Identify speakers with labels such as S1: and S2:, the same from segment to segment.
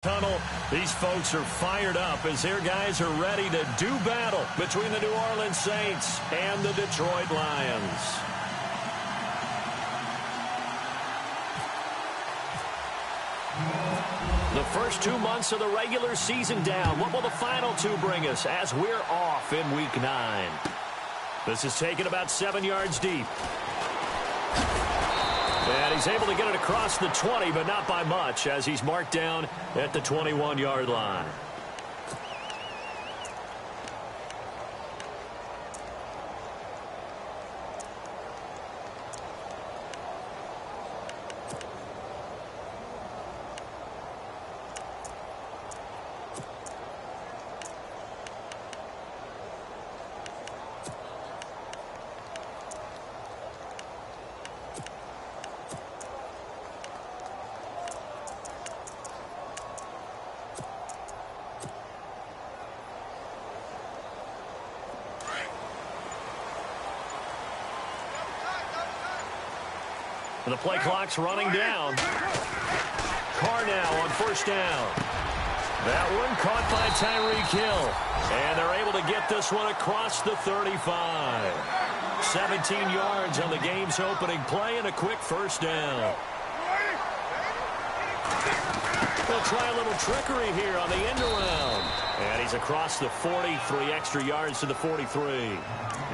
S1: Tunnel. These folks are fired up as their guys are ready to do battle between the New Orleans Saints and the Detroit Lions. The first 2 months of the regular season down. What will the final two bring us as we're off in Week 9? This is taken about 7 yards deep. And he's able to get it across the 20, but not by much, as he's marked down at the 21-yard line. The play clock's running down. Carr now on first down. That one caught by Tyreek Hill. And they're able to get this one across the 35. 17 yards on the game's opening play and a quick first down. They'll try a little trickery here on the end around. And he's across the 40, 3 extra yards to the 43.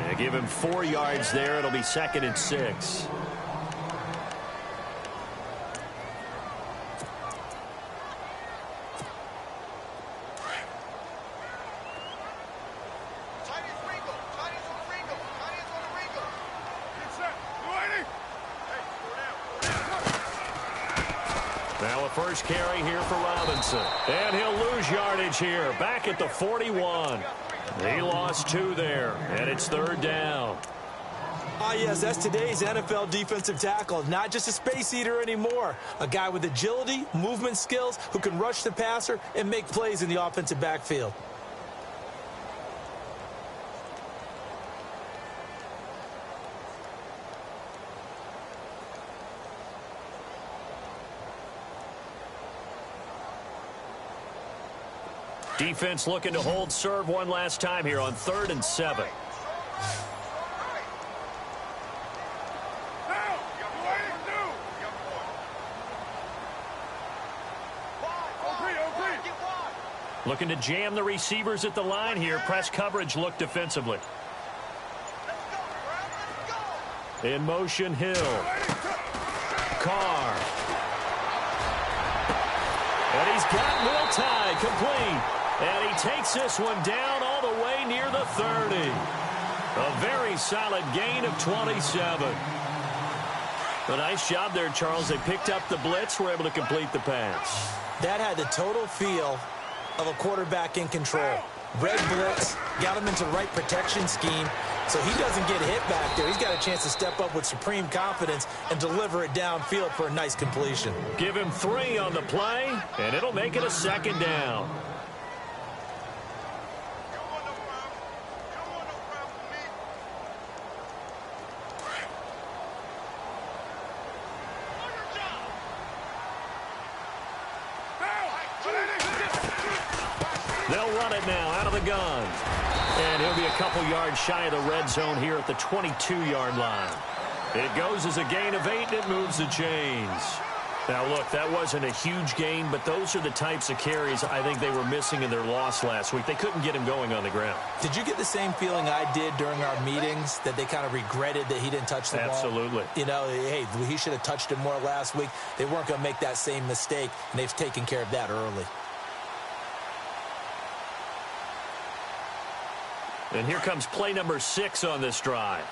S1: And give him 4 yards there. It'll be 2nd and 6. First carry here for Robinson. And he'll lose yardage here. Back at the 41. He lost 2 there. And it's 3rd down.
S2: Ah, yes, that's today's NFL defensive tackle. Not just a space eater anymore. A guy with agility, movement skills, who can rush the passer and make plays in the offensive backfield.
S1: Defense looking to hold serve one last time here on 3rd and 7. Looking to jam the receivers at the line here. Press coverage look defensively. In motion, Hill. Carr. And he's got Will Tye complete. And he takes this one down all the way near the 30. A very solid gain of 27. A nice job there, Charles. They picked up the blitz, were able to complete the pass.
S2: That had the total feel of a quarterback in control. Red blitz, got him into the right protection scheme, so he doesn't get hit back there. He's got a chance to step up with supreme confidence and deliver it downfield for a nice completion.
S1: Give him 3 on the play, and it'll make it a 2nd down. They'll run it now out of the gun. And he'll be a couple yards shy of the red zone here at the 22-yard line. It goes as a gain of 8, and it moves the chains. Now, look, that wasn't a huge gain, but those are the types of carries I think they were missing in their loss last week. They couldn't get him going on the ground.
S2: Did you get the same feeling I did during our meetings, that they kind of regretted that he didn't touch the ball?
S1: Absolutely.
S2: You know, hey, he should have touched it more last week. They weren't going to make that same mistake, and they've taken care of that early.
S1: And here comes play number 6 on this drive.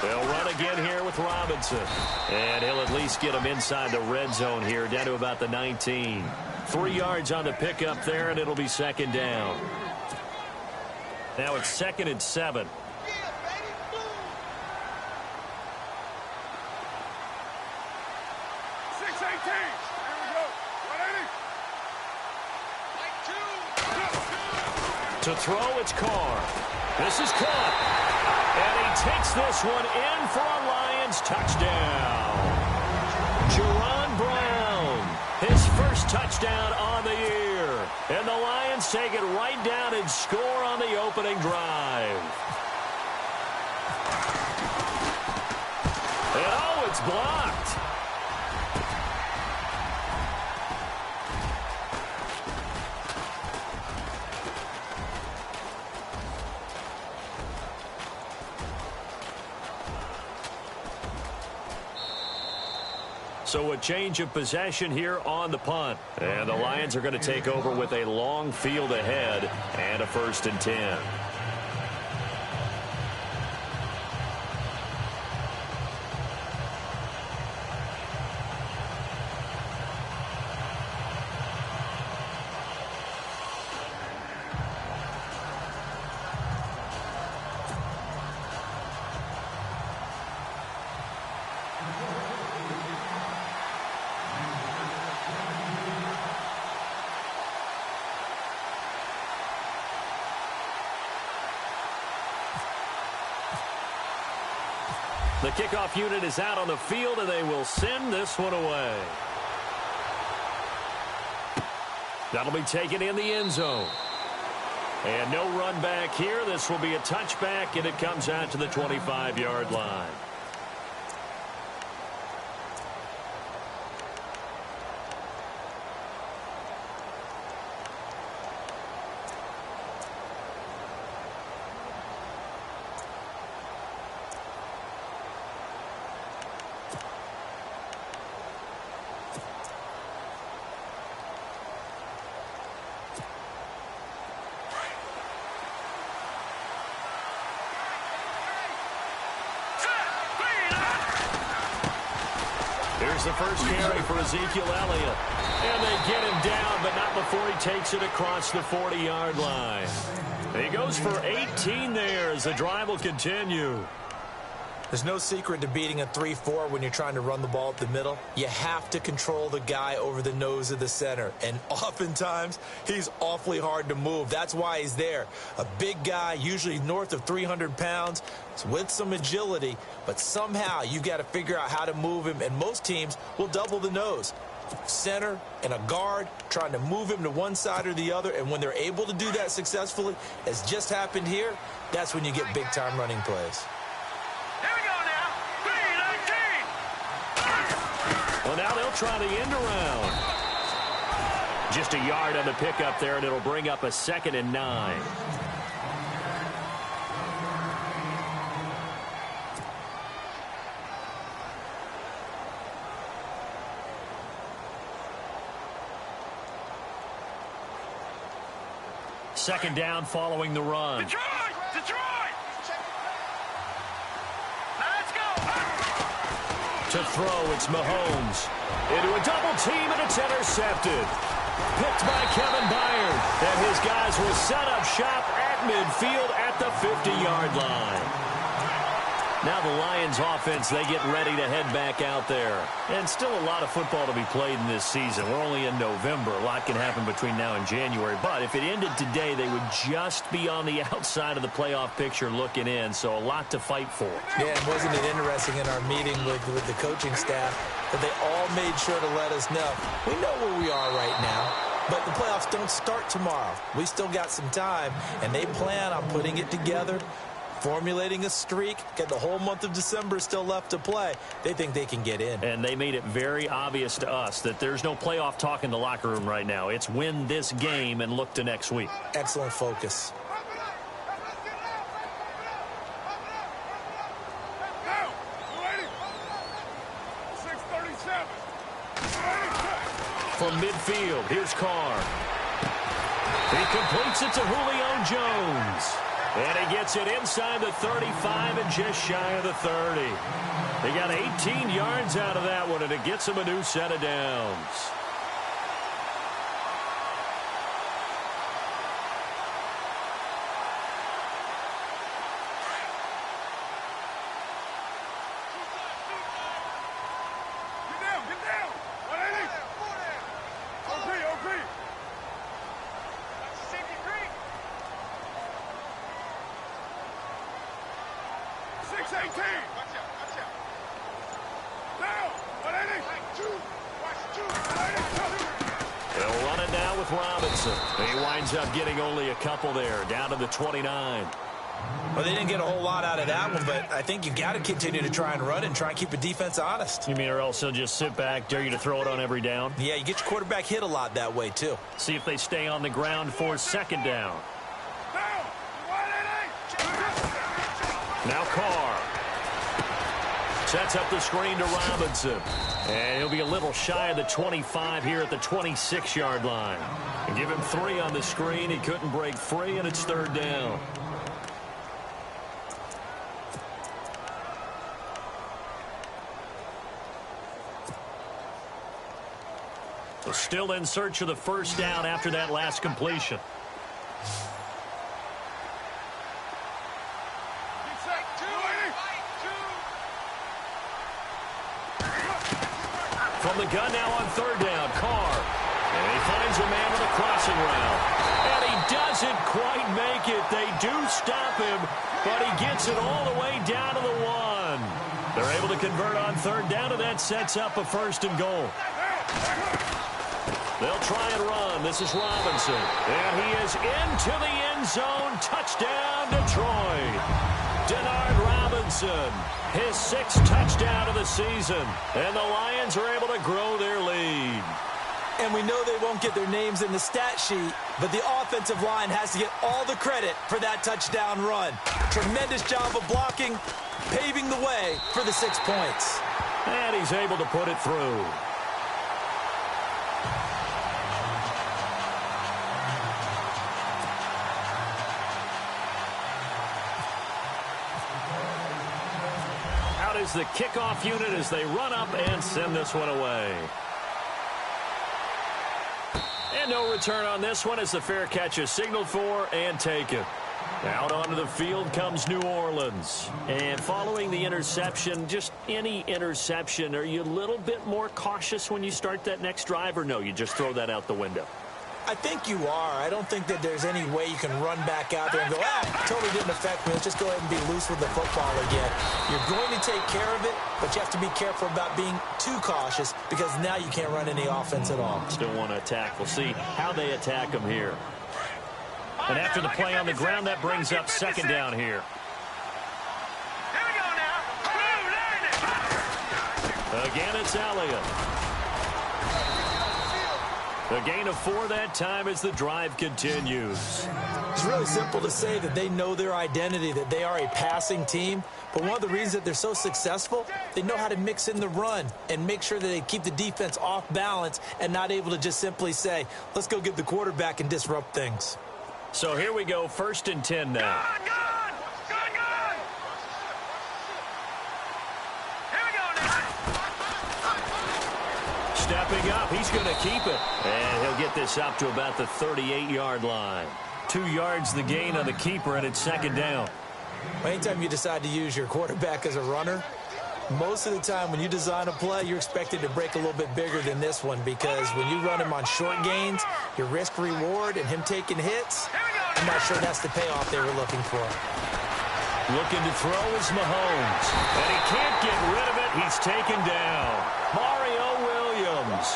S1: They'll run again here with Robinson. And he'll at least get him inside the red zone here, down to about the 19. 3 yards on the pickup there, and it'll be 2nd down. Now it's 2nd and 7. To throw, it's Carr. This is caught. And he takes this one in for a Lions touchdown. Jerron Brown, his first touchdown on the year. And the Lions take it right down and score on the opening drive. And oh, it's blocked. So a change of possession here on the punt. And the Lions are going to take over with a long field ahead and a 1st and 10. The kickoff unit is out on the field, and they will send this one away. That'll be taken in the end zone. And no run back here. This will be a touchback, and it comes out to the 25-yard line. Here's the first carry for Ezekiel Elliott. And they get him down, but not before he takes it across the 40-yard line. He goes for 18 there as the drive will continue.
S2: There's no secret to beating a 3-4 when you're trying to run the ball up the middle. You have to control the guy over the nose of the center. And oftentimes, he's awfully hard to move. That's why he's there. A big guy, usually north of 300 pounds, with some agility. But somehow, you've got to figure out how to move him. And most teams will double the nose. Center and a guard trying to move him to one side or the other. And when they're able to do that successfully, as just happened here, that's when you get big-time running plays.
S1: Well, now they'll try the end around. Just a yard on the pickup there, and it'll bring up a 2nd and 9. Second down following the run.
S3: Detroit!
S1: To throw, it's Mahomes. Into a double team, and it's intercepted. Picked by Kevin Byard. And his guys will set up shop at midfield at the 50-yard line. Now the Lions offense, they get ready to head back out there. And still a lot of football to be played in this season. We're only in November. A lot can happen between now and January. But if it ended today, they would just be on the outside of the playoff picture looking in. So a lot to fight for.
S2: Yeah, and wasn't it interesting in our meeting with the coaching staff that they all made sure to let us know, we know where we are right now, but the playoffs don't start tomorrow. We still got some time, and they plan on putting it together, formulating a streak, get the whole month of December still left to play. They think they can get in.
S1: And they made it very obvious to us that there's no playoff talk in the locker room right now. It's win this game and look to next week.
S2: Excellent focus.
S1: From midfield, here's Carr. He completes it to Julio Jones. And he gets it inside the 35 and just shy of the 30. They got 18 yards out of that one, and it gets him a new set of downs. with Robinson. He winds up getting only a couple there, down to the 29.
S2: Well, they didn't get a whole lot out of that one, but I think you got to continue to try and run and try and keep the defense honest.
S1: You mean or else he'll just sit back, dare you to throw it on every down?
S2: Yeah, you get your quarterback hit a lot that way, too.
S1: See if they stay on the ground for second down. Now Carr. Sets up the screen to Robinson. And he'll be a little shy of the 25 here at the 26-yard line. And give him 3 on the screen. He couldn't break free, and it's third down. So still in search of the first down after that last completion. From the gun now on third down, Carr. And he finds a man with a crossing route. And he doesn't quite make it. They do stop him, but he gets it all the way down to the 1. They're able to convert on third down, and that sets up a first and goal. They'll try and run. This is Robinson. And he is into the end zone. Touchdown, Detroit. Denard Robinson, his 6th touchdown of the season. And the Lions are able to grow their lead.
S2: And we know they won't get their names in the stat sheet, but the offensive line has to get all the credit for that touchdown run. Tremendous job of blocking, paving the way for the 6 points.
S1: And he's able to put it through. Is the kickoff unit as they run up and send this one away. And no return on this one as the fair catch is signaled for and taken. Out onto the field comes New Orleans. And following the interception, just any interception, are you a little bit more cautious when you start that next drive, or no, you just throw that out the window?
S2: I think you are. I don't think that there's any way you can run back out there and go, totally didn't affect me. Let's just go ahead and be loose with the football again. You're going to take care of it, but you have to be careful about being too cautious because now you can't run any offense at all.
S1: Still want to attack. We'll see how they attack them here. And after the play on the ground, that brings up second down here.
S3: Here we go now.
S1: Again, it's Elliott. A gain of 4 that time as the drive continues.
S2: It's really simple to say that they know their identity, that they are a passing team. But one of the reasons that they're so successful, they know how to mix in the run and make sure that they keep the defense off balance and not able to just simply say, let's go get the quarterback and disrupt things.
S1: So here we go, 1st and 10 now. Stepping up, he's going to keep it. And he'll get this up to about the 38-yard line. 2 yards the gain on the keeper, and it's second down.
S2: Anytime you decide to use your quarterback as a runner, most of the time when you design a play, you're expected to break a little bit bigger than this one because when you run him on short gains, your risk-reward and him taking hits, I'm not sure that's the payoff they were looking for.
S1: Looking to throw is Mahomes. And he can't get rid of it. He's taken down. Mario Williams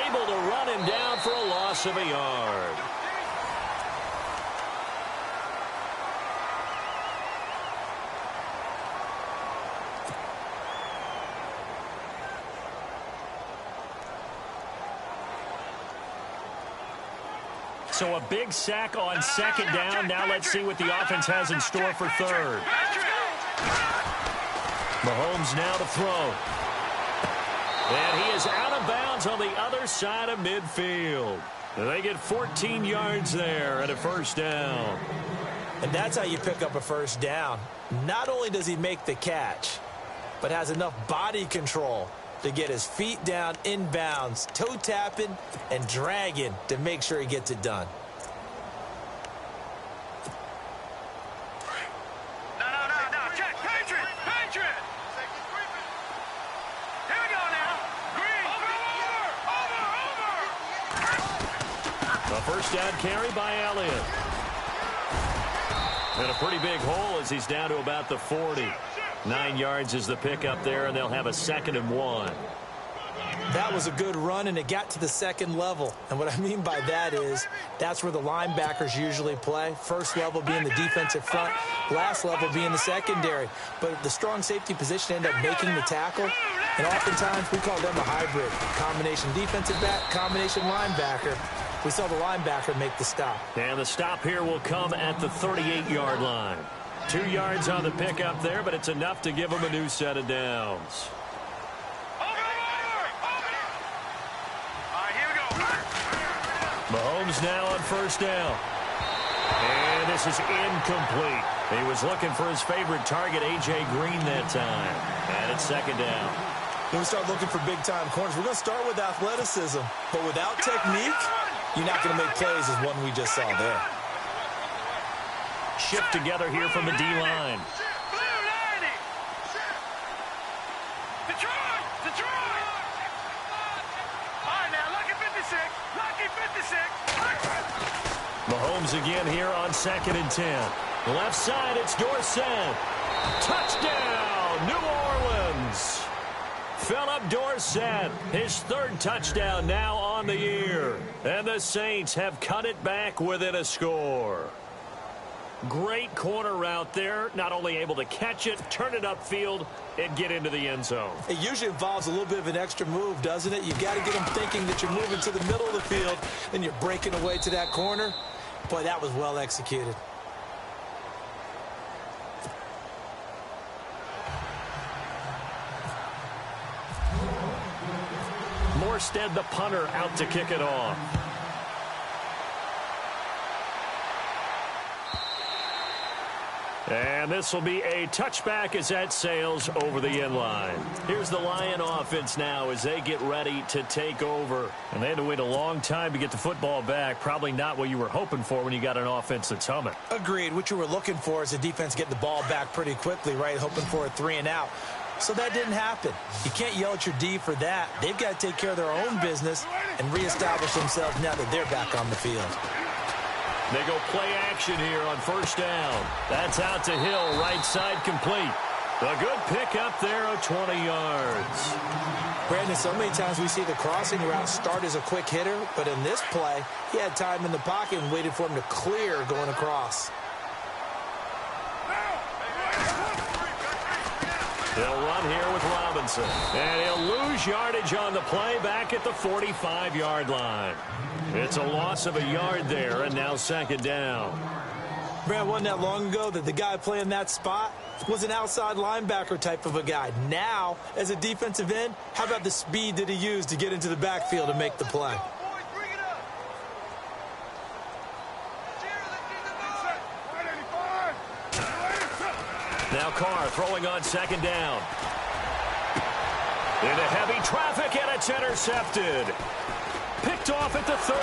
S1: able to run him down for a loss of a yard. So a big sack on second down. Now let's see what the offense has in store for third. Mahomes now to throw. And he is out of bounds on the other side of midfield. They get 14 yards there and a first down.
S2: And that's how you pick up a first down. Not only does he make the catch, but has enough body control to get his feet down inbounds, toe tapping and dragging to make sure he gets it done.
S3: No. Check. Patriot. Here we go now. Green. Over.
S1: A first down carry by Elliott. And a pretty big hole as he's down to about the 40. 9 yards is the pickup there, and they'll have a 2nd and 1.
S2: That was a good run, and it got to the second level. And what I mean by that is that's where the linebackers usually play. First level being the defensive front, last level being the secondary. But the strong safety position ended up making the tackle, and oftentimes we call them a hybrid. Combination defensive back, combination linebacker. We saw the linebacker make the stop.
S1: And the stop here will come at the 38-yard line. 2 yards on the pickup there, but it's enough to give them a new set of downs. Mahomes now on first down. And this is incomplete. He was looking for his favorite target, A.J. Green, that time. And it's second down.
S2: When we start looking for big-time corners, we're going to start with athleticism. But without technique, you're not going to make plays as one we just saw there.
S1: Shift together here from the D-line. Mahomes again here on 2nd and 10. Left side, it's Dorsett. Touchdown, New Orleans. Philip Dorsett, his 3rd touchdown now on the year. And the Saints have cut it back within a score. Great corner route there. Not only able to catch it, turn it upfield, and get into the end zone.
S2: It usually involves a little bit of an extra move, doesn't it? You've got to get them thinking that you're moving to the middle of the field, and you're breaking away to that corner. Boy, that was well executed.
S1: Morstead, the punter, out to kick it off. And this will be a touchback as that sails over the end line. Here's the Lion offense now as they get ready to take over. And they had to wait a long time to get the football back. Probably not what you were hoping for when you got an offense that's humming.
S2: Agreed. What you were looking for is the defense getting the ball back pretty quickly, right? Hoping for a 3 and out. So that didn't happen. You can't yell at your D for that. They've got to take care of their own business and reestablish themselves now that they're back on the field.
S1: They go play action here on first down. That's out to Hill, right side complete. A good pickup there of 20 yards.
S2: Brandon, so many times we see the crossing route start as a quick hitter, but in this play, he had time in the pocket and waited for him to clear going across.
S1: He'll run here with Robinson. And he'll lose yardage on the play back at the 45-yard line. It's a loss of a yard there, and now second down.
S2: Brad, wasn't that long ago that the guy playing that spot was an outside linebacker type of a guy. Now, as a defensive end, how about the speed that he used to get into the backfield and make the play?
S1: Now Carr throwing on second down. Into heavy traffic, and it's intercepted. Picked off at the 30.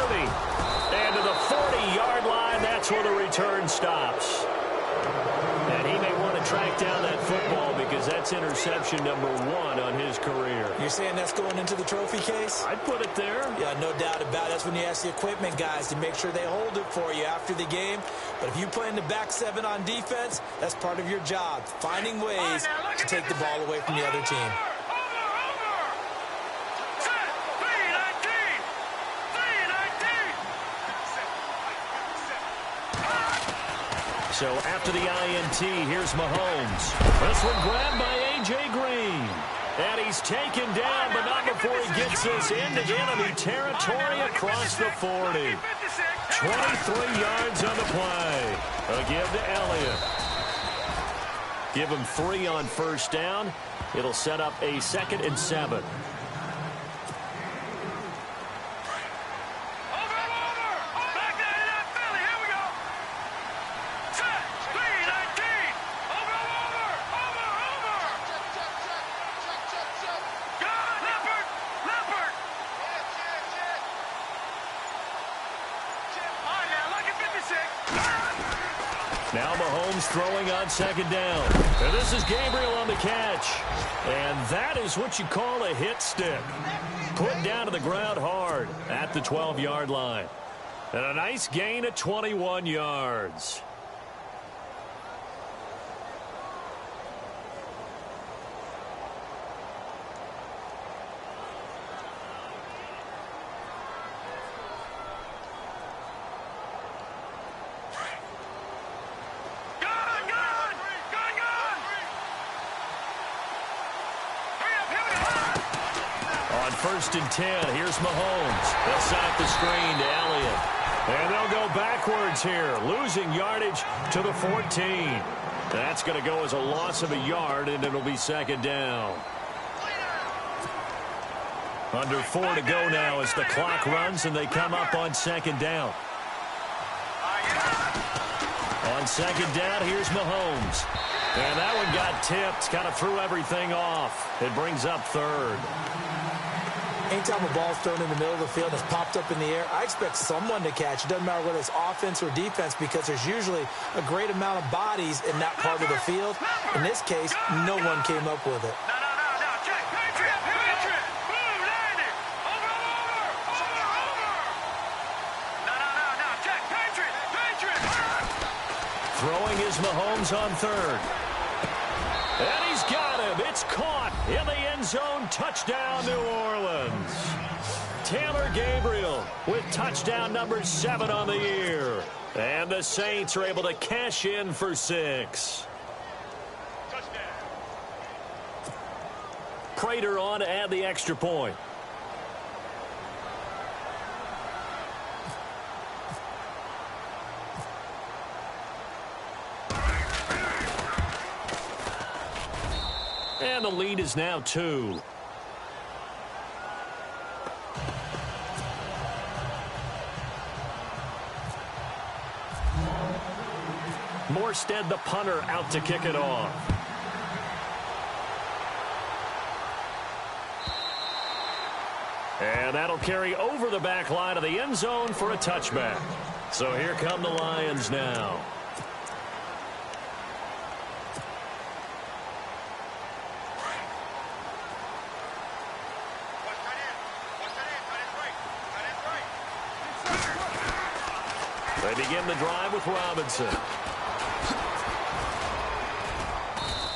S1: And to the 40-yard line, that's where the return stops. And he may want to track down that football because that's interception number 1 on his career.
S2: You're saying that's going into the trophy case?
S1: I'd put it there.
S2: Yeah, no doubt about it. That's when you ask the equipment guys to make sure they hold it for you after the game. But if you play in the back 7 on defense, that's part of your job, finding ways to take the ball away from the other team.
S1: So after the INT, here's Mahomes. This one grabbed by A.J. Green. And he's taken down, but not before he gets this into enemy territory across the 40. 23 yards on the play. A give to Elliott. Give him 3 on first down. It'll set up a 2nd and 7. Now Mahomes throwing on second down. And this is Gabriel on the catch. And that is what you call a hit stick. Put down to the ground hard at the 12-yard line. And a nice gain of 21 yards. On 1st and 10, here's Mahomes. They'll set up the screen to Elliott. And they'll go backwards here, losing yardage to the 14. That's going to go as a loss of a yard, and it'll be 2nd down. Under 4 to go now as the clock runs, and they come up on 2nd down. On 2nd down, here's Mahomes. And that one got tipped, kind of threw everything off. It brings up 3rd.
S2: Anytime a ball's thrown in the middle of the field and it's popped up in the air, I expect someone to catch. It doesn't matter whether it's offense or defense because there's usually a great amount of bodies in that part of the field. In this case, no one came up with it.
S3: No. Check. Patriot. Move, landing. Over. No. Check. Patriot.
S1: Throwing is Mahomes on 3rd. And he's got him. It's caught in the end zone. Touchdown, New Orleans. Taylor Gabriel with touchdown number 7 on the year. And the Saints are able to cash in for 6. Prater on to add the extra point. And the lead is now 2. Morstead, the punter, out to kick it off. And that'll carry over the back line of the end zone for a touchback. So here come the Lions now. They begin the drive with Robinson.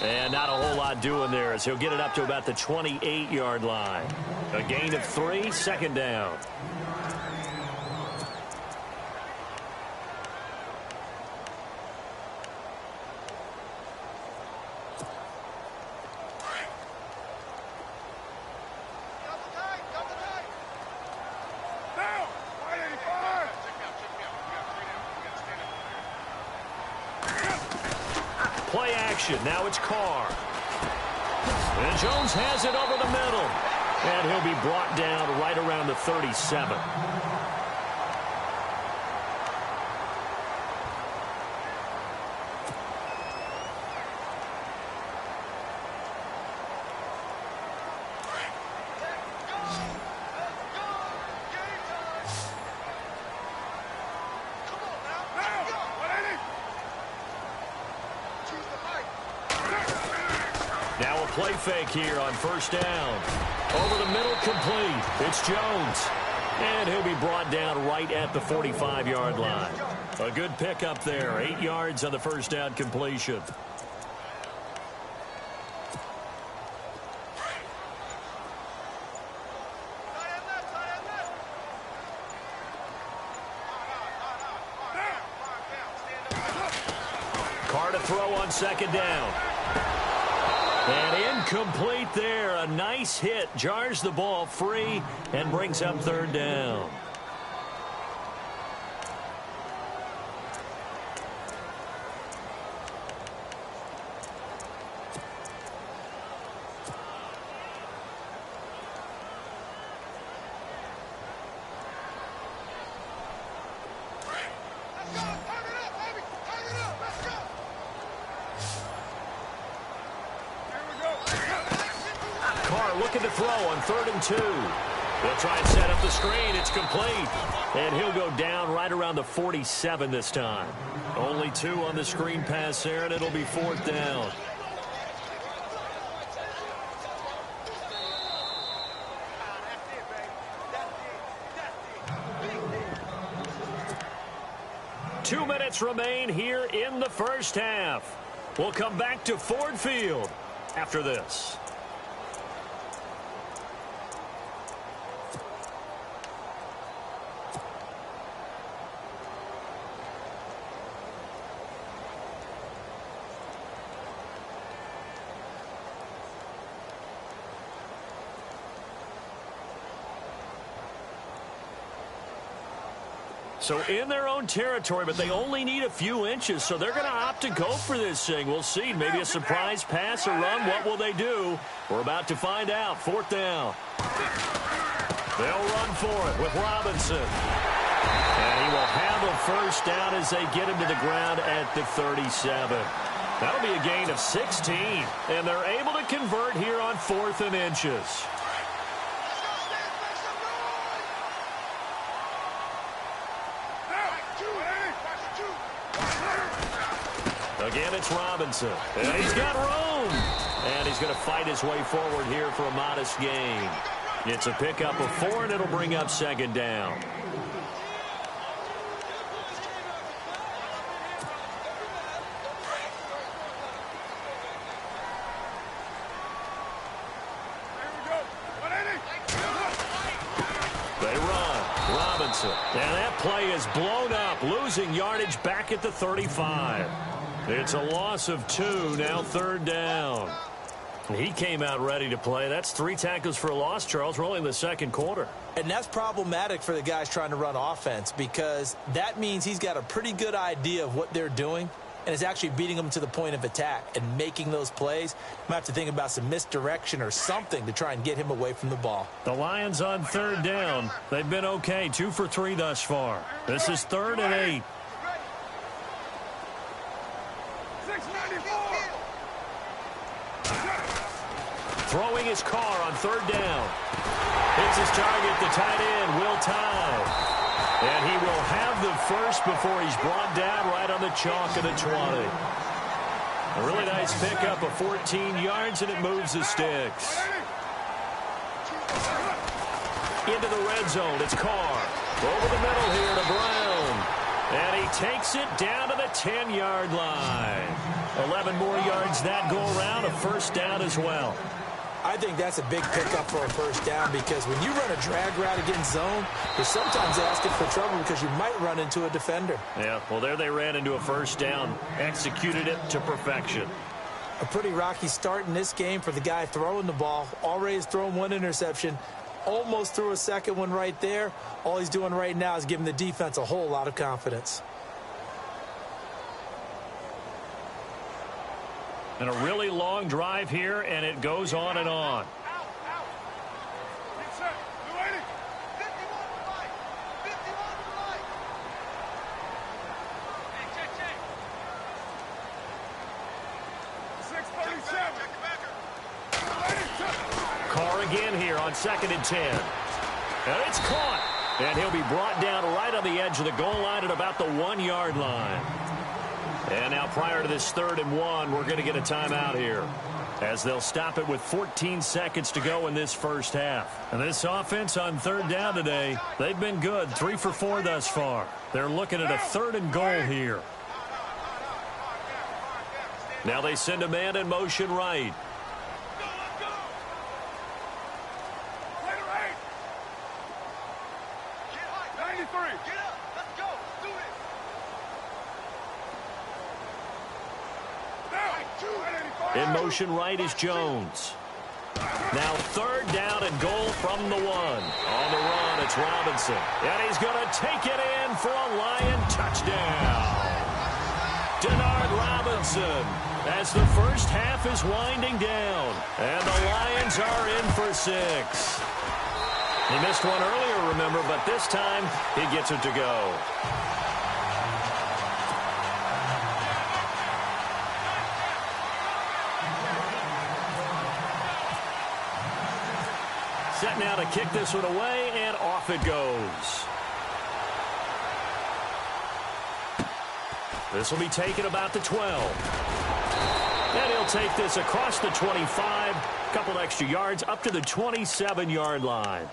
S1: And not a whole lot doing there as he'll get it up to about the 28-yard line. A gain of 3, 2nd down. Play action. Now it's Carr. And Jones has it over the middle. And he'll be brought down right around the 37. Now a play fake here on 1st down. Over the middle, complete. It's Jones. And he'll be brought down right at the 45-yard line. A good pickup there. 8 yards on the 1st down completion. Carr to throw on 2nd down. And incomplete there. A nice hit. Jars the ball free and brings up 3rd down. Looking to throw on 3rd and 2. They'll try and set up the screen. It's complete. And he'll go down right around the 47 this time. Only 2 on the screen pass there, and it'll be 4th down. Two minutes remain here in the 1st half. We'll come back to Ford Field after this. So in their own territory, but they only need a few inches, so they're going to opt to go for this thing. We'll see. Maybe a surprise pass or run. What will they do? We're about to find out. 4th down. They'll run for it with Robinson. And he will have a first down as they get him to the ground at the 37. That'll be a gain of 16. And they're able to convert here on 4th and inches. Again, it's Robinson. And he's got room. And he's going to fight his way forward here for a modest gain. It's a pickup of 4, and it'll bring up 2nd down. They run. Robinson. And that play is blown up, losing yardage back at the 35. It's a loss of 2, now 3rd down. He came out ready to play. That's 3 tackles for a loss, Charles. We're only in the 2nd quarter.
S2: And that's problematic for the guys trying to run offense because that means he's got a pretty good idea of what they're doing and is actually beating them to the point of attack and making those plays. Might have to think about some misdirection or something to try and get him away from the ball.
S1: The Lions on 3rd down. They've been okay, 2 for 3 thus far. This is 3rd and 8. Throwing his car on 3rd down. Hits his target, the tight end, Will Tye. And he will have the first before he's brought down right on the chalk of the 20. A really nice pickup of 14 yards, and it moves the sticks. Into the red zone, it's Carr. Over the middle here to Brown. And he takes it down to the 10-yard line. 11 more yards that go around, a first down as well.
S2: I think that's a big pickup for a first down because when you run a drag route against zone, you're sometimes asking for trouble because you might run into a defender.
S1: Yeah, well, there they ran into a first down, executed it to perfection.
S2: A pretty rocky start in this game for the guy throwing the ball. Already has thrown 1 interception, almost threw a 2nd one right there. All he's doing right now is giving the defense a whole lot of confidence.
S1: And a really long drive here, and it goes on and on. Carr again here on 2nd and 10. And it's caught. And he'll be brought down right on the edge of the goal line at about the 1-yard line. And now prior to this 3rd and 1, we're going to get a timeout here as they'll stop it with 14 seconds to go in this first half. And this offense on 3rd down today, they've been good, 3 for 4 thus far. They're looking at a 3rd and goal here. Now they send a man in motion right. In motion right is Jones. Now 3rd down and goal from the 1. On the run, it's Robinson. And he's going to take it in for a Lion touchdown. Denard Robinson as the first half is winding down. And the Lions are in for 6. He missed one earlier, remember, but this time he gets it to go. Set now to kick this one away, and off it goes. This will be taken about the 12. And he'll take this across the 25, a couple extra yards up to the 27-yard line.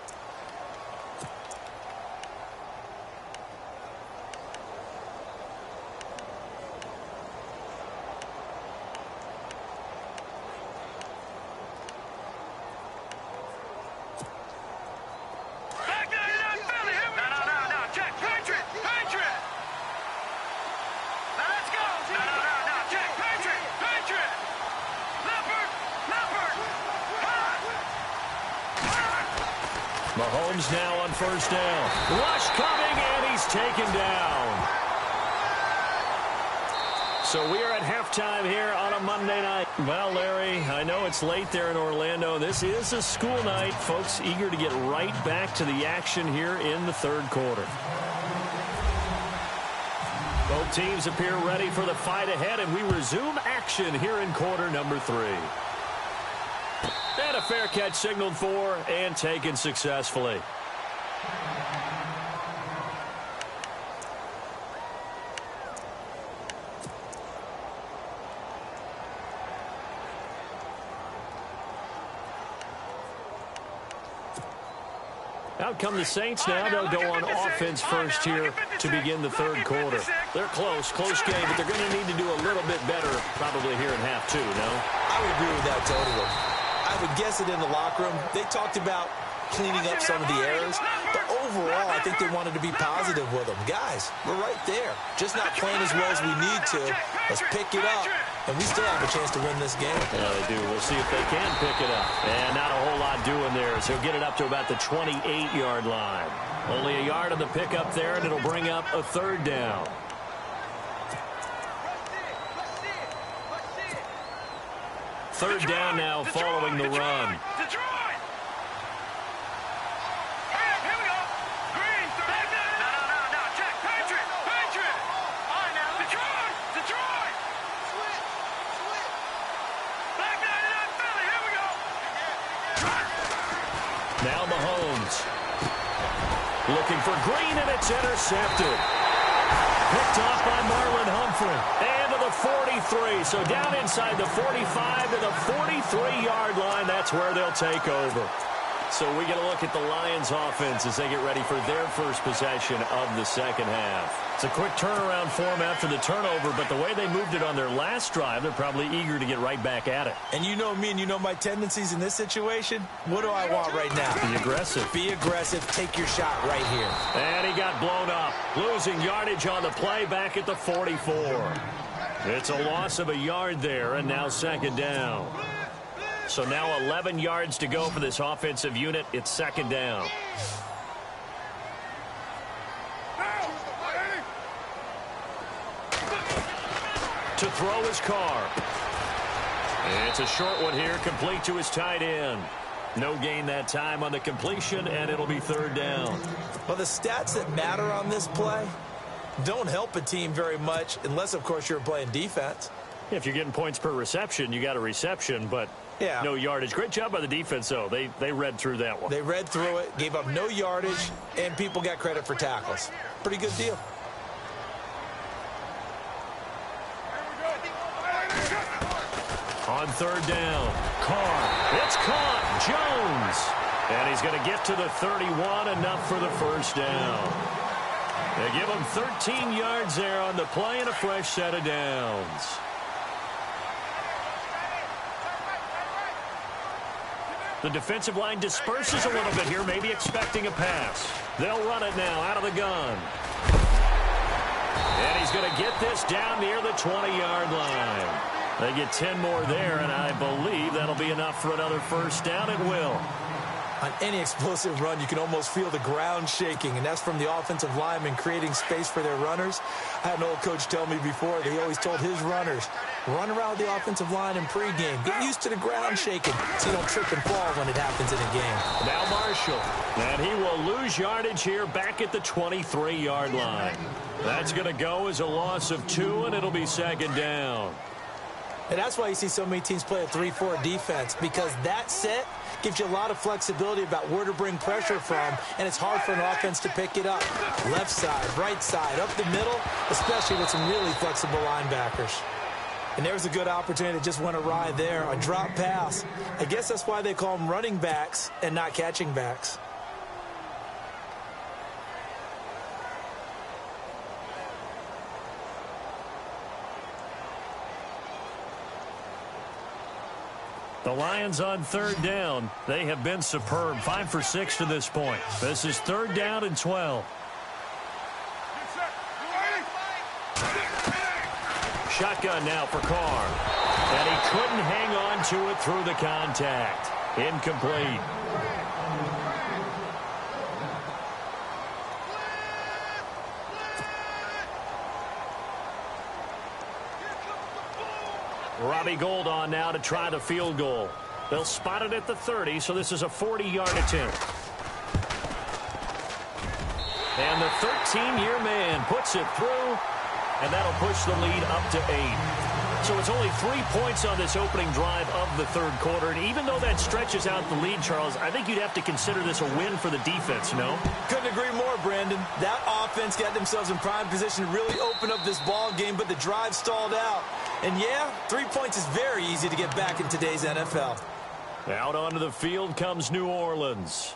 S1: Mahomes now on first down. Rush coming, and he's taken down. So we are at halftime here on a Monday night. Well, Larry, I know it's late there in Orlando. This is a school night. Folks eager to get right back to the action here in the third quarter. Both teams appear ready for the fight ahead, and we resume action here in quarter number 3. And a fair catch signaled for and taken successfully. Out come the Saints now. They'll go on offense first here to begin the third quarter. They're close game, but they're going to need to do a little bit better probably here in half 2, no?
S2: I would agree with that totally. I would guess it in the locker room. They talked about cleaning up some of the errors, but overall, I think they wanted to be positive with them. Guys, we're right there. Just not playing as well as we need to. Let's pick it up, and we still have a chance to win this game.
S1: Yeah, they do. We'll see if they can pick it up. And not a whole lot doing there, so he'll get it up to about the 28-yard line. Only a yard on the pickup there, and it'll bring up a third down. Third down now following the run. Now Mahomes. Looking for Green, and it's intercepted. Picked off by Marlon Humphrey. And to the 43. So down inside the 45 to the 43-yard line. That's where they'll take over. So we get a look at the Lions offense as they get ready for their first possession of the second half. It's a quick turnaround for them after the turnover, but the way they moved it on their last drive, they're probably eager to get right back at it.
S2: And you know me and you know my tendencies in this situation. What do I want right now?
S1: Be aggressive.
S2: Be aggressive. Take your shot right here.
S1: And he got blown up. Losing yardage on the play back at the 44. It's a loss of a yard there, and now second down. So now 11 yards to go for this offensive unit. It's second down. To throw his Carr. It's a short one here, complete to his tight end. No gain that time on the completion, and it'll be third down.
S2: Well, the stats that matter on this play don't help a team very much unless, of course, you're playing defense.
S1: If you're getting points per reception, you got a reception, but
S2: yeah,
S1: no yardage. Great job by the defense, though. They read through that one.
S2: They read through it, gave up no yardage, and people got credit for tackles. Pretty good deal.
S1: On third down, Carr. It's caught. Jones. And he's going to get to the 31, enough for the first down. They give him 13 yards there on the play and a fresh set of downs. The defensive line disperses a little bit here, maybe expecting a pass. They'll run it now out of the gun. And he's going to get this down near the 20-yard line. They get 10 more there, and I believe that'll be enough for another first down. It will.
S2: On any explosive run, you can almost feel the ground shaking, and that's from the offensive linemen creating space for their runners. I had an old coach tell me before that he always told his runners, run around the offensive line in pregame. Get used to the ground shaking so you don't trip and fall when it happens in a game.
S1: Now Marshall, and he will lose yardage here back at the 23-yard line. That's going to go as a loss of 2, and it'll be second down.
S2: And that's why you see so many teams play a 3-4 defense, because that set gives you a lot of flexibility about where to bring pressure from, and it's hard for an offense to pick it up. Left side, right side, up the middle, especially with some really flexible linebackers. And there's a good opportunity that just went awry there, a drop pass. I guess that's why they call them running backs and not catching backs.
S1: The Lions on third down. They have been superb. 5 for 6 to this point. This is third down and 12. Shotgun now for Carr. And he couldn't hang on to it through the contact. Incomplete. Robbie Gould on now to try the field goal. They'll spot it at the 30, so this is a 40-yard attempt. And the 13-year man puts it through, and that'll push the lead up to 8. So it's only 3 points on this opening drive of the third quarter. And even though that stretches out the lead, Charles, I think you'd have to consider this a win for the defense, no?
S2: Couldn't agree more, Brandon. That offense got themselves in prime position to really open up this ball game, but the drive stalled out. And yeah, 3 points is very easy to get back in today's NFL.
S1: Out onto the field comes New Orleans.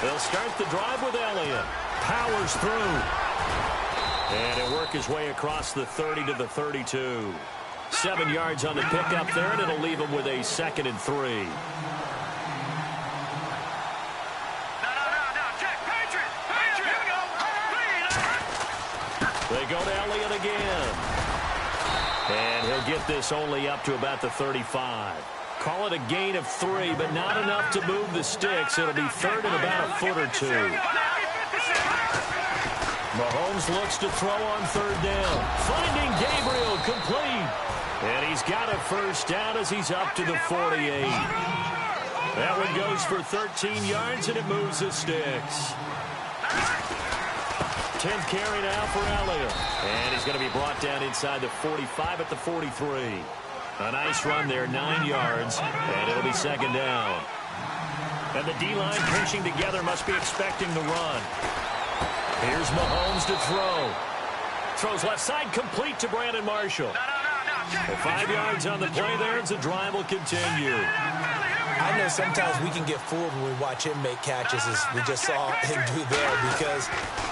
S1: They'll start the drive with Elliott. Powers through. And he'll work his way across the 30 to the 32. 7 yards on the pickup there, and it'll leave him with a 2nd and 3. They go to Elliott again. And he'll get this only up to about the 35. Call it a gain of 3, but not enough to move the sticks. It'll be 3rd and about a foot or 2. Mahomes looks to throw on 3rd down. Finding Gabriel, complete. And he's got a first down as he's up to the 48. That one goes for 13 yards, and it moves the sticks. 10th carry now for Elliott. And he's going to be brought down inside the 45 at the 43. A nice run there, 9 yards, and it'll be 2nd down. And the D-line pinching together must be expecting the run. Here's Mahomes to throw. Throws left side, complete to Brandon Marshall. 5 yards on the play there as the drive will continue.
S2: I know sometimes we can get fooled when we watch him make catches, as we just saw him do there, because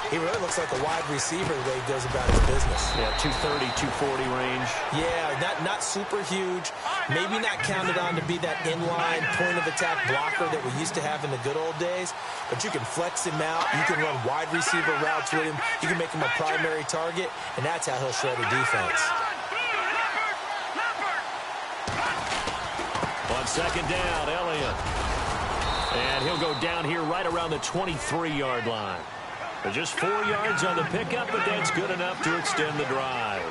S2: he really looks like a wide receiver the way he goes about his business.
S1: Yeah, 230, 240 range.
S2: Yeah, not super huge. Maybe not counted on to be that inline point-of-attack blocker that we used to have in the good old days, but you can flex him out. You can run wide receiver routes with him. You can make him a primary target, and that's how he'll shred a defense.
S1: On 2nd down, Elliott. And he'll go down here right around the 23-yard line. Just 4 yards on the pickup, but that's good enough to extend the drive.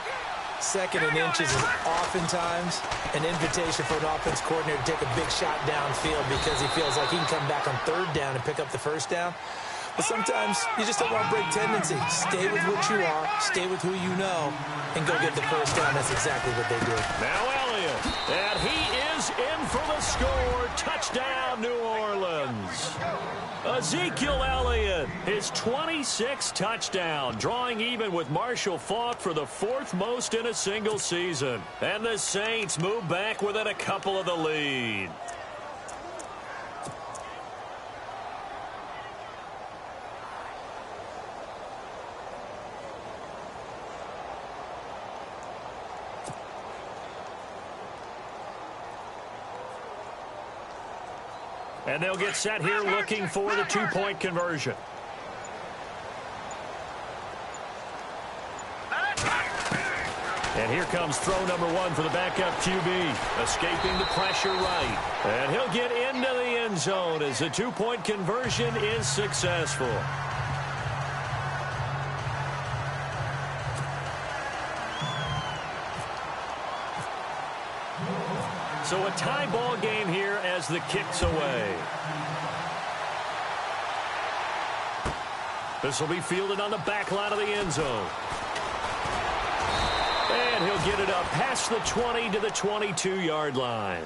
S2: 2nd and inches is oftentimes an invitation for an offense coordinator to take a big shot downfield because he feels like he can come back on 3rd down and pick up the 1st down. But sometimes you just don't want to break tendency. Stay with what you are, stay with who you know, and go get the 1st down. That's exactly what they did.
S1: Now Elliott, and he is in for the score. Touchdown, New Orleans. Ezekiel Elliott, his 26th touchdown, drawing even with Marshall Faulk for the 4th most in a single season. And the Saints move back within a couple of the lead. And they'll get set here looking for the 2-point conversion. And here comes throw number 1 for the backup QB. Escaping the pressure right. And he'll get into the end zone as the 2-point conversion is successful. So a tie ball game here as the kick's away. This will be fielded on the back line of the end zone. And he'll get it up past the 20 to the 22-yard line.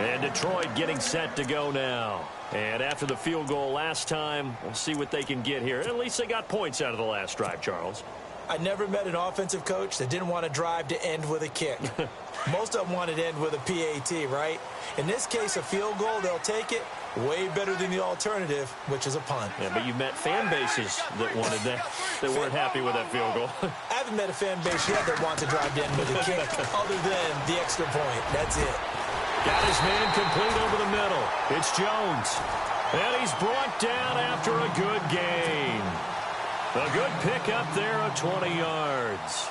S1: And Detroit getting set to go now. And after the field goal last time, we'll see what they can get here. At least they got points out of the last drive, Charles.
S2: I never met an offensive coach that didn't want to drive to end with a kick. Most of them wanted to end with a PAT, right? In this case, a field goal, they'll take it. Way better than the alternative, which is a punt.
S1: Yeah, but you've met fan bases that wanted that, that weren't happy with that field goal.
S2: I haven't met a fan base yet that wants to drive to end with a kick other than the extra point. That's it.
S1: Got his man complete over the middle. It's Jones. And he's brought down after a good gain. A good pickup there of 20 yards.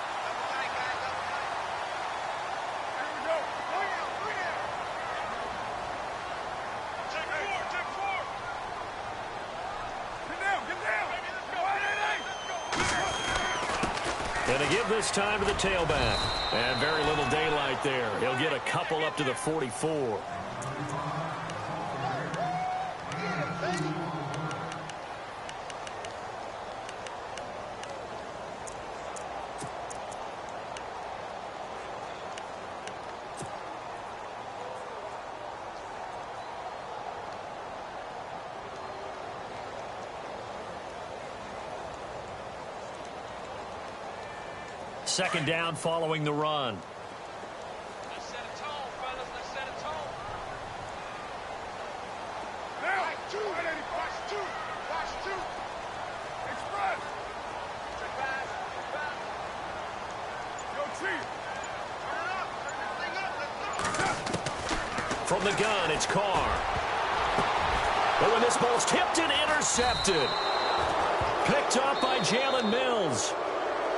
S1: And to give this time to the tailback. And very little daylight there. He'll get a couple up to the 44. Second down following the run.
S3: Let's set a tone, fellas. Let's set a tone. Now, watch two. Express. Check pass. Yo, Chief. Turn it up. Turn this thing up.
S1: From the gun, it's Carr. But when this ball's tipped and intercepted. Picked up by Jalen Mills.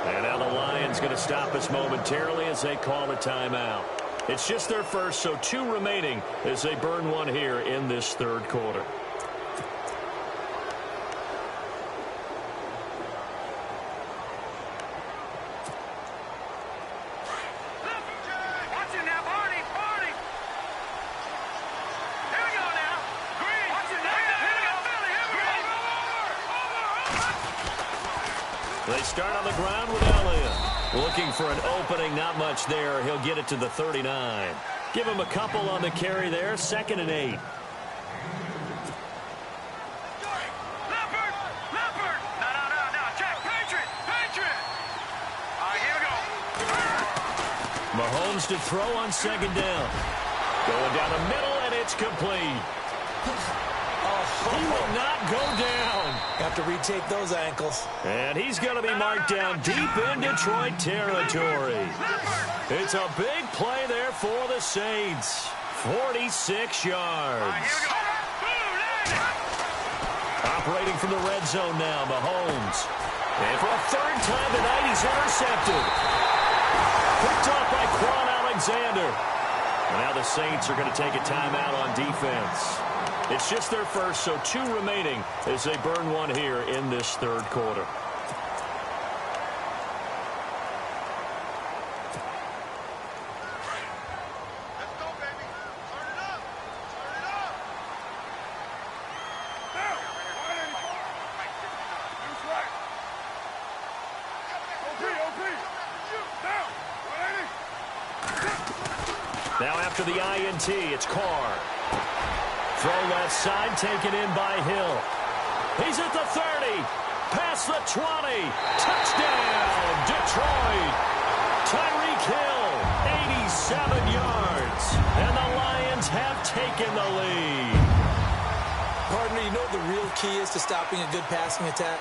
S1: And now the Lions going to stop us momentarily as they call a timeout. It's just their first, so 2 remaining as they burn one here in this third quarter.
S3: Watch it now, Barney. Here we go now. Green. Watch it now. Here we go, Philly. Here we go. Over.
S1: They start on the ground with Elliott. Looking for an opening, not much there. He'll get it to the 39. Give him a couple on the carry there, 2nd and 8.
S3: Leopard. No. Jack, Patriot. All right, here we go.
S1: Mahomes to throw on 2nd down. Going down the middle, and it's complete. He will not go down.
S2: Have to retake those ankles.
S1: And he's going to be marked down deep in Detroit territory. It's a big play there for the Saints. 46 yards. Operating from the red zone now, Mahomes. And for a 3rd time tonight, he's intercepted. Picked off by Quan Alexander. And now the Saints are going to take a timeout on defense. It's just their first, so 2 remaining as they burn one here in this third quarter.
S3: Let's go, baby. Turn it up. Now. That's right. OP. Now.
S1: Now after the INT, it's Carr. Throw left side, taken in by Hill. He's at the 30. Past the 20. Touchdown, Detroit. Tyreek Hill, 87 yards. And the Lions have taken the lead.
S2: Partner, you know what the real key is to stopping a good passing attack?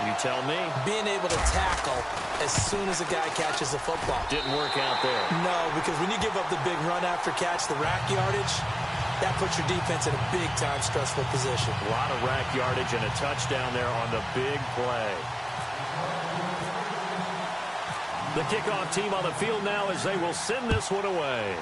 S1: You tell me.
S2: Being able to tackle as soon as a guy catches the football.
S1: Didn't work out there.
S2: No, because when you give up the big run after catch, the rack yardage, that puts your defense in a big-time stressful position.
S1: A lot of rack yardage and a touchdown there on the big play. The kickoff team on the field now as they will send this one away.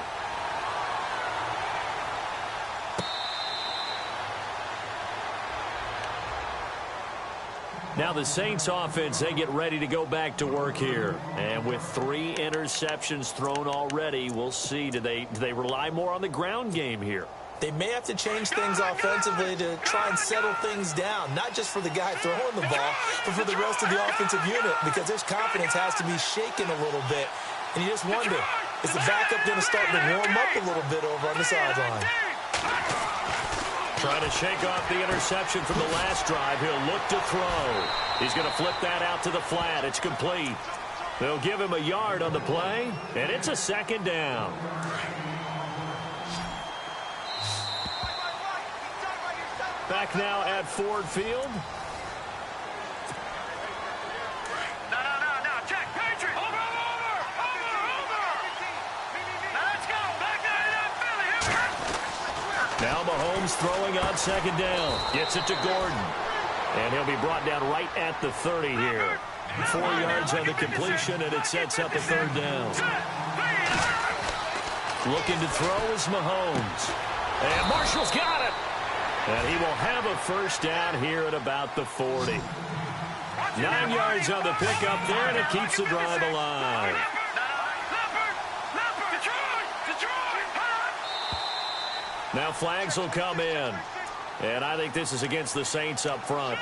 S1: Now the Saints offense, they get ready to go back to work here. And with 3 interceptions thrown already, we'll see. Do they rely more on the ground game here?
S2: They may have to change things offensively to try and settle things down, not just for the guy throwing the ball, but for the rest of the offensive unit, because his confidence has to be shaken a little bit. And you just wonder, is the backup going to start to warm up a little bit over on the sideline?
S1: Trying to shake off the interception from the last drive. He'll look to throw. He's going to flip that out to the flat. It's complete. They'll give him a yard on the play, and it's a 2nd down. Back now at Ford Field.
S3: No. Jack, Patriot. Over. Now let's go. Back there, Philly. Here we go.
S1: Now Mahomes throwing on 2nd down. Gets it to Gordon. And he'll be brought down right at the 30 here. 4 yards on the completion, and it sets up a 3rd down. Looking to throw is Mahomes. And Marshall's got it. And he will have a 1st down here at about the 40. 9 yards on the pickup there, and it keeps the drive alive. Now flags will come in. And I think this is against the Saints up front.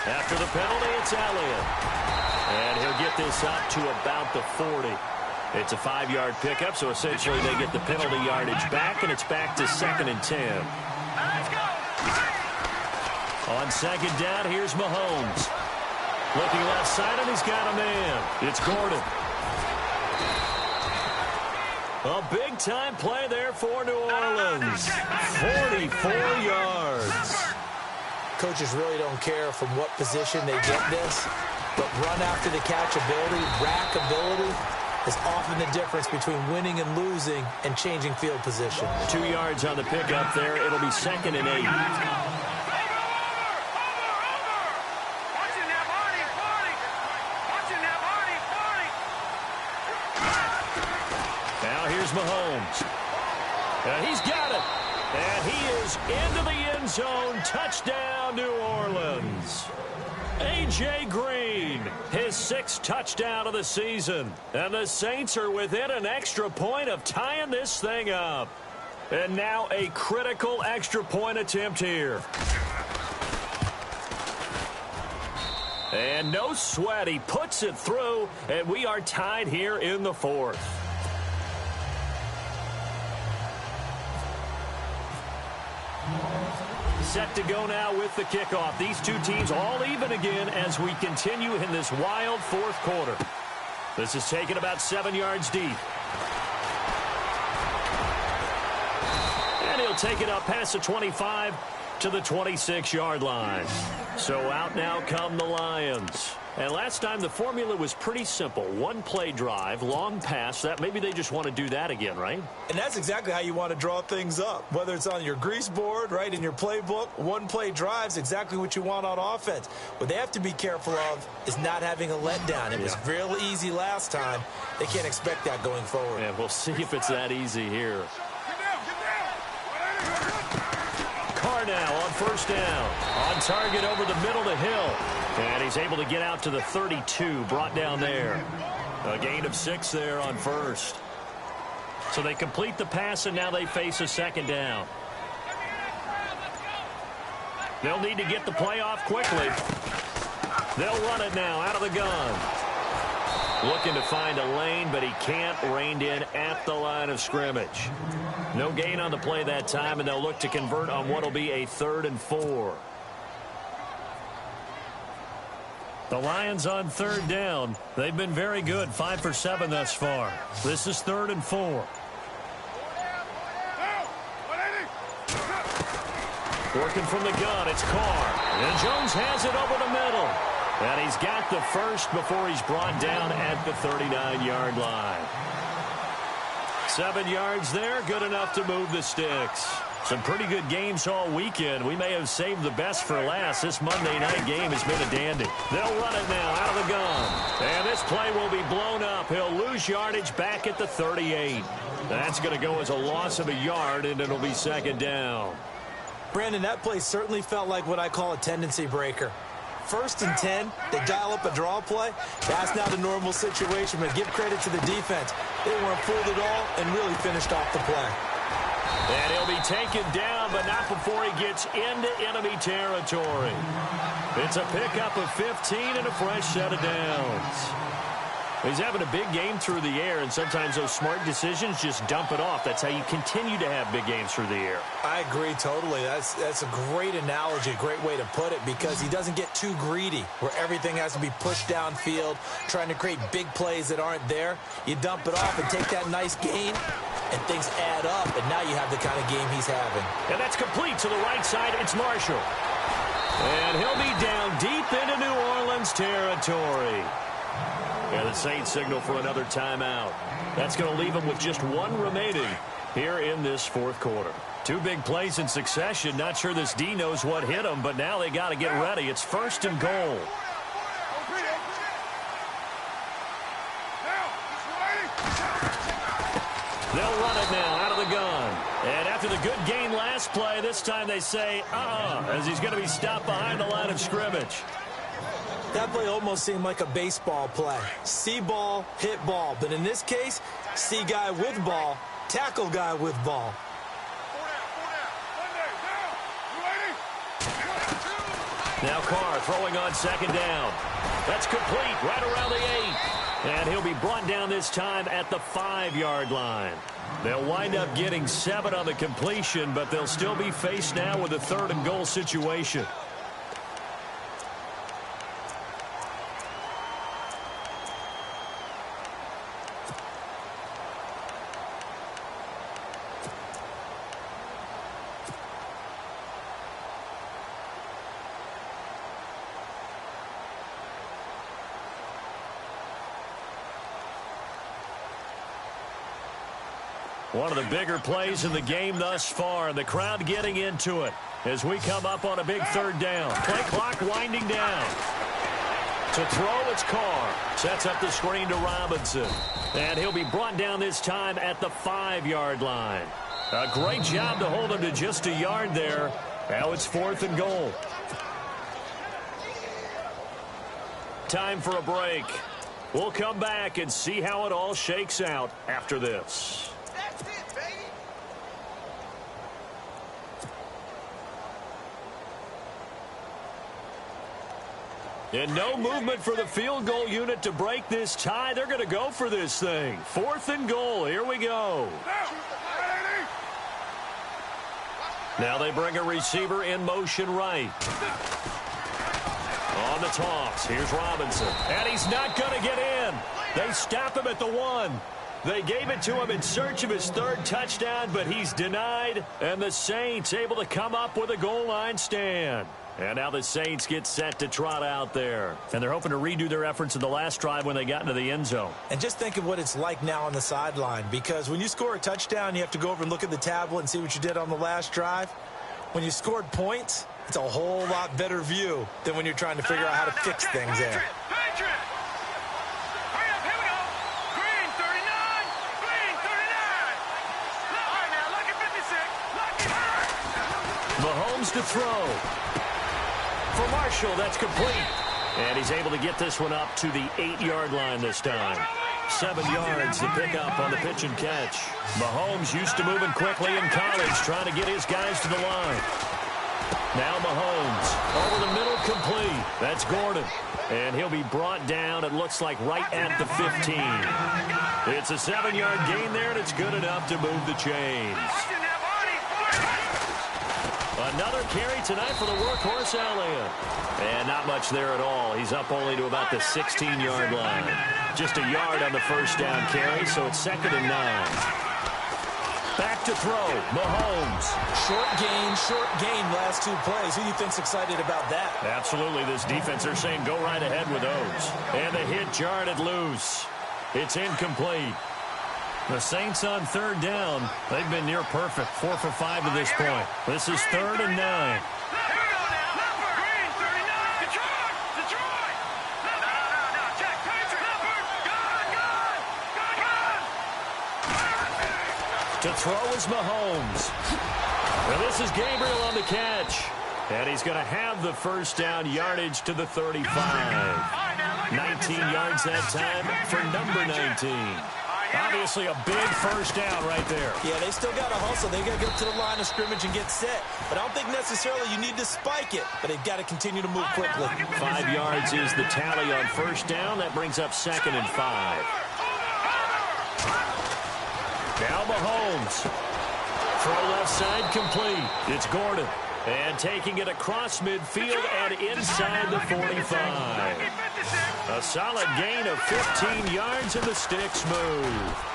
S1: After the penalty, it's Elliott. And he'll get this up to about the 40. It's a 5-yard pickup, so essentially they get the penalty yardage back, and it's back to 2nd and 10. On 2nd down, here's Mahomes. Looking left side, and he's got a man. It's Gordon. A big-time play there for New Orleans. 44 yards.
S2: Coaches really don't care from what position they get this, but run after the catch ability, rack ability, is often the difference between winning and losing and changing field position.
S1: 2 yards on the pickup there. It'll be 2nd and 8. Now here's Mahomes. He's got it. And he is into the end zone. Touchdown, New Orleans. A.J. Green, his 6th touchdown of the season. And the Saints are within an extra point of tying this thing up. And now a critical extra point attempt here. And no sweat. He puts it through, and we are tied here in the 4th. Set to go now with the kickoff. These two teams all even again as we continue in this wild 4th quarter. This is taken about 7 yards deep. And he'll take it up past the 25 to the 26-yard line. So out now come the Lions. And last time the formula was pretty simple. 1-play drive, long pass. That maybe they just want to do that again, right?
S2: And that's exactly how you want to draw things up. Whether it's on your grease board, right, in your playbook, 1-play drive's exactly what you want on offense. What they have to be careful of is not having a letdown. It was real easy last time. They can't expect that going forward.
S1: And we'll see if it's that easy here. Carr now on 1st down. On target over the middle to Hill. And he's able to get out to the 32, brought down there. A gain of 6 there on 1st. So they complete the pass, and now they face a 2nd down. They'll need to get the play off quickly. They'll run it now out of the gun. Looking to find a lane, but he can't. Reined in at the line of scrimmage. No gain on the play that time, and they'll look to convert on what will be a 3rd and 4. The Lions on 3rd down. They've been very good, 5 for 7 thus far. This is 3rd and 4. Working from the gun, it's Carr. And Jones has it over the middle. And he's got the first before he's brought down at the 39-yard line. 7 yards there, good enough to move the sticks. Some pretty good games all weekend. We may have saved the best for last. This Monday night game has been a dandy. They'll run it now out of the gun. And this play will be blown up. He'll lose yardage back at the 38. That's going to go as a loss of a yard, and it'll be 2nd down.
S2: Brandon, that play certainly felt like what I call a tendency breaker. 1st and 10, they dial up a draw play. That's not a normal situation, but give credit to the defense. They weren't fooled at all and really finished off the play.
S1: And he'll be taken down, but not before he gets into enemy territory. It's a pickup of 15 and a fresh set of downs. He's having a big game through the air, and sometimes those smart decisions just dump it off. That's how you continue to have big games through the air.
S2: I agree totally. That's a great analogy, a great way to put it, because he doesn't get too greedy where everything has to be pushed downfield, trying to create big plays that aren't there. You dump it off and take that nice gain, and things add up, and now you have the kind of game he's having.
S1: And that's complete to the right side. It's Marshall. And he'll be down deep into New Orleans territory. And the Saints signal for another timeout. That's going to leave them with just 1 remaining here in this 4th quarter. 2 big plays in succession. Not sure this D knows what hit him, but now they got to get ready. It's 1st and goal. good gain last play. This time they say, as he's going to be stopped behind the line of scrimmage.
S2: That play almost seemed like a baseball play. See ball, hit ball. But in this case, see guy with ball, tackle guy with ball.
S1: Now Carr throwing on second down. That's complete right around the 8. And he'll be brought down this time at the 5-yard line. They'll wind up getting 7 on the completion, but they'll still be faced now with a 3rd and goal situation. One of the bigger plays in the game thus far, and the crowd getting into it as we come up on a big 3rd down. Play clock winding down. To throw, it's Carr. Sets up the screen to Robinson. And he'll be brought down this time at the 5-yard line. A great job to hold him to just a yard there. Now it's 4th and goal. Time for a break. We'll come back and see how it all shakes out after this. And no movement for the field goal unit to break this tie. They're going to go for this thing. 4th and goal. Here we go. Now they bring a receiver in motion right. On the toss, here's Robinson. And he's not going to get in. They stop him at the 1. They gave it to him in search of his 3rd touchdown, but he's denied. And the Saints able to come up with a goal line stand. And now the Saints get set to trot out there. And they're hoping to redo their efforts in the last drive when they got into the end zone.
S2: And just think of what it's like now on the sideline, because when you score a touchdown, you have to go over and look at the tablet and see what you did on the last drive. When you scored points, it's a whole lot better view than when you're trying to figure out how to fix things there.
S1: Mahomes to throw. For Marshall, that's complete. And he's able to get this one up to the 8-yard line this time. 7 yards to pick up on the pitch and catch. Mahomes used to moving quickly in college, trying to get his guys to the line. Now Mahomes over the middle, complete. That's Gordon. And he'll be brought down, it looks like, right at the 15. It's a 7-yard gain there, and it's good enough to move the chains. Another carry tonight for the workhorse, Elliott. And not much there at all. He's up only to about the 16-yard line. Just a yard on the first down carry, so it's 2nd and 9. Back to throw, Mahomes.
S2: Short gain, last 2 plays. Who do you think's excited about that?
S1: Absolutely, this defense, they're saying go right ahead with those. And the hit jarred it loose. It's incomplete. The Saints on 3rd down. They've been near perfect, 4 for 5 to this point. This is 3rd and 9. To throw is Mahomes. And this is Gabriel on the catch. And he's going to have the first down, yardage to the 35. 19 yards that time for number 19. Obviously a big first down right there.
S2: Yeah, they still got to hustle. They got to get to the line of scrimmage and get set. But I don't think necessarily you need to spike it. But they've got to continue to move quickly.
S1: 5 yards is the tally on first down. That brings up 2nd and 5. Now Mahomes. Throw left side complete. It's Gordon. And taking it across midfield and inside the 45. A solid gain of 15 yards and the sticks move.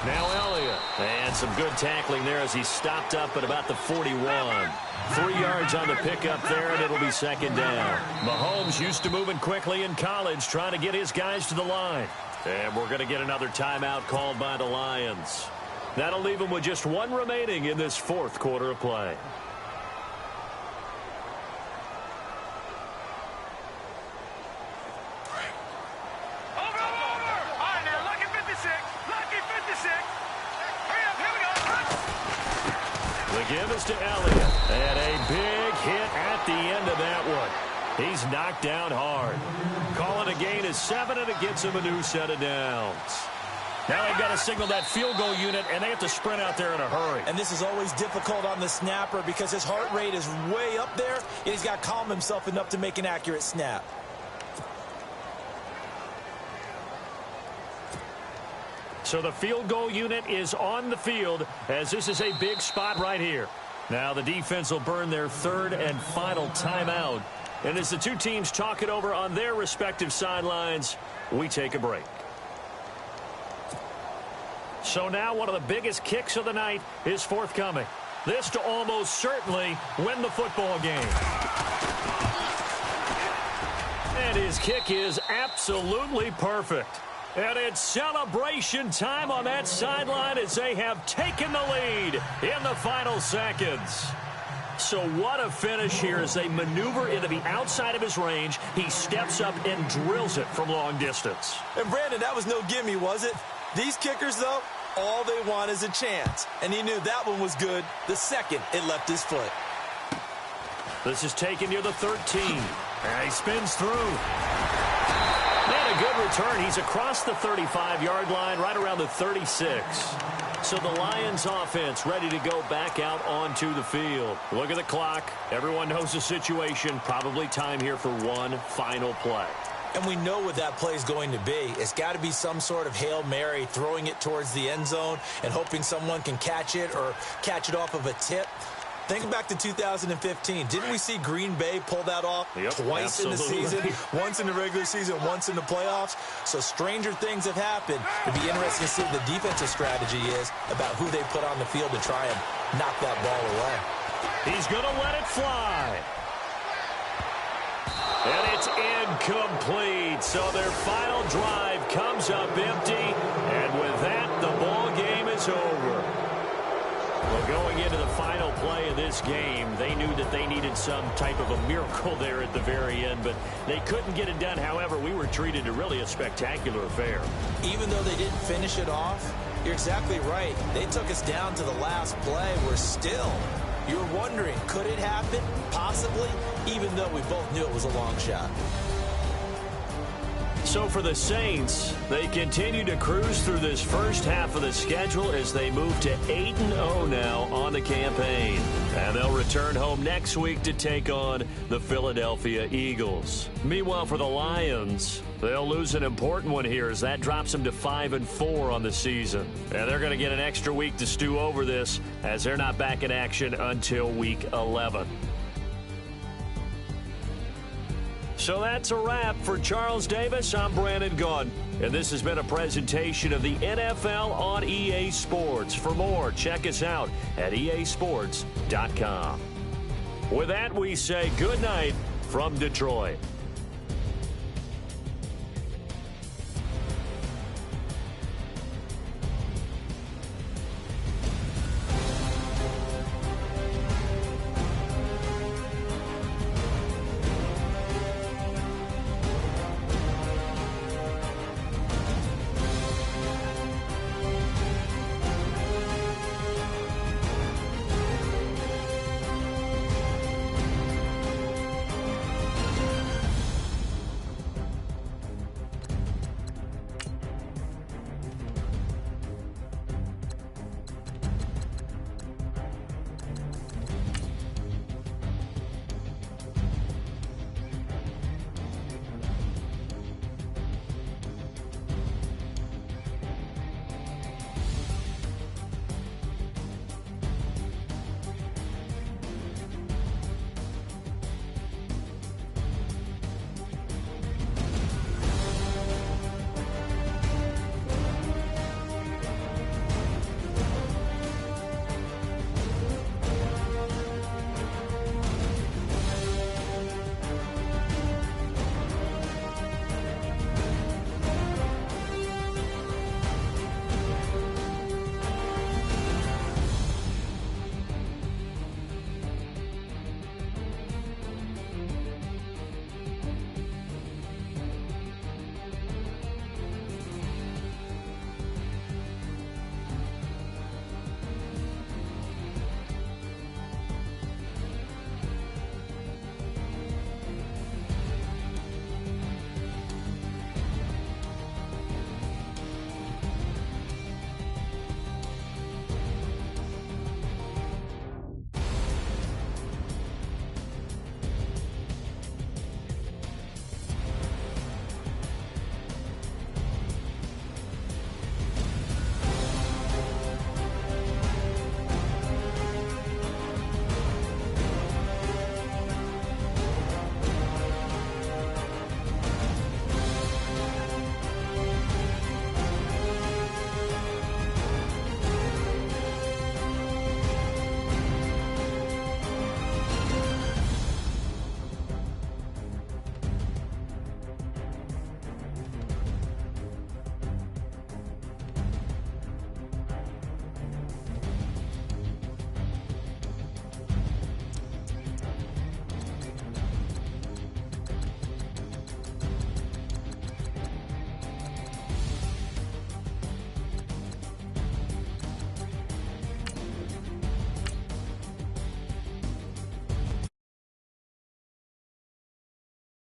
S1: Now Elliott. And some good tackling there as he stopped up at about the 41. 3 yards on the pickup there, and it'll be 2nd down. Mahomes used to moving quickly in college, trying to get his guys to the line. And we're going to get another timeout called by the Lions. That'll leave them with just 1 remaining in this 4th quarter of play. The give is to Elliott. And a big hit at the end of that one. He's knocked down hard. Calling a gain of 7, and it gets him a new set of downs. Now they've got to signal that field goal unit, and they have to sprint out there in a hurry.
S2: And this is always difficult on the snapper because his heart rate is way up there, and he's got to calm himself enough to make an accurate snap.
S1: So the field goal unit is on the field as this is a big spot right here. Now the defense will burn their third and final timeout. And as the two teams talk it over on their respective sidelines, we take a break. So now one of the biggest kicks of the night is forthcoming. This to almost certainly win the football game. And his kick is absolutely perfect. And it's celebration time on that sideline as they have taken the lead in the final seconds. So what a finish here as they maneuver into the outside of his range. He steps up and drills it from long distance.
S2: And Brandon, that was no gimme, was it? These kickers, though, all they want is a chance. And he knew that one was good the second it left his foot.
S1: This is taken near the 13. And he spins through. And a good return. He's across the 35-yard line, right around the 36. So the Lions offense ready to go back out onto the field. Look at the clock. Everyone knows the situation. Probably time here for one final play.
S2: And we know what that play is going to be. It's got to be some sort of Hail Mary, throwing it towards the end zone and hoping someone can catch it or catch it off of a tip. Think back to 2015. Didn't we see Green Bay pull that off twice in the season? Once in the regular season, once in the playoffs. So stranger things have happened. It'd be interesting to see what the defensive strategy is about who they put on the field to try and knock that ball away.
S1: He's going to let it fly. And it's incomplete. So their final drive comes up empty. And with that, the ball game is over. Well, going into the final play of this game, they knew that they needed some type of a miracle there at the very end, but they couldn't get it done. However, we were treated to really a spectacular affair.
S2: Even though they didn't finish it off, you're exactly right. They took us down to the last play. We're still, you're wondering, could it happen? Possibly, even though we both knew it was a long shot.
S1: So for the Saints, they continue to cruise through this first half of the schedule as they move to 8-0 now on the campaign. And they'll return home next week to take on the Philadelphia Eagles. Meanwhile, for the Lions, they'll lose an important one here as that drops them to 5-4 on the season. And they're going to get an extra week to stew over this as they're not back in action until week 11. So that's a wrap for Charles Davis. I'm Brandon Gaudin, and this has been a presentation of the NFL on EA Sports. For more, check us out at easports.com. With that, we say good night from Detroit.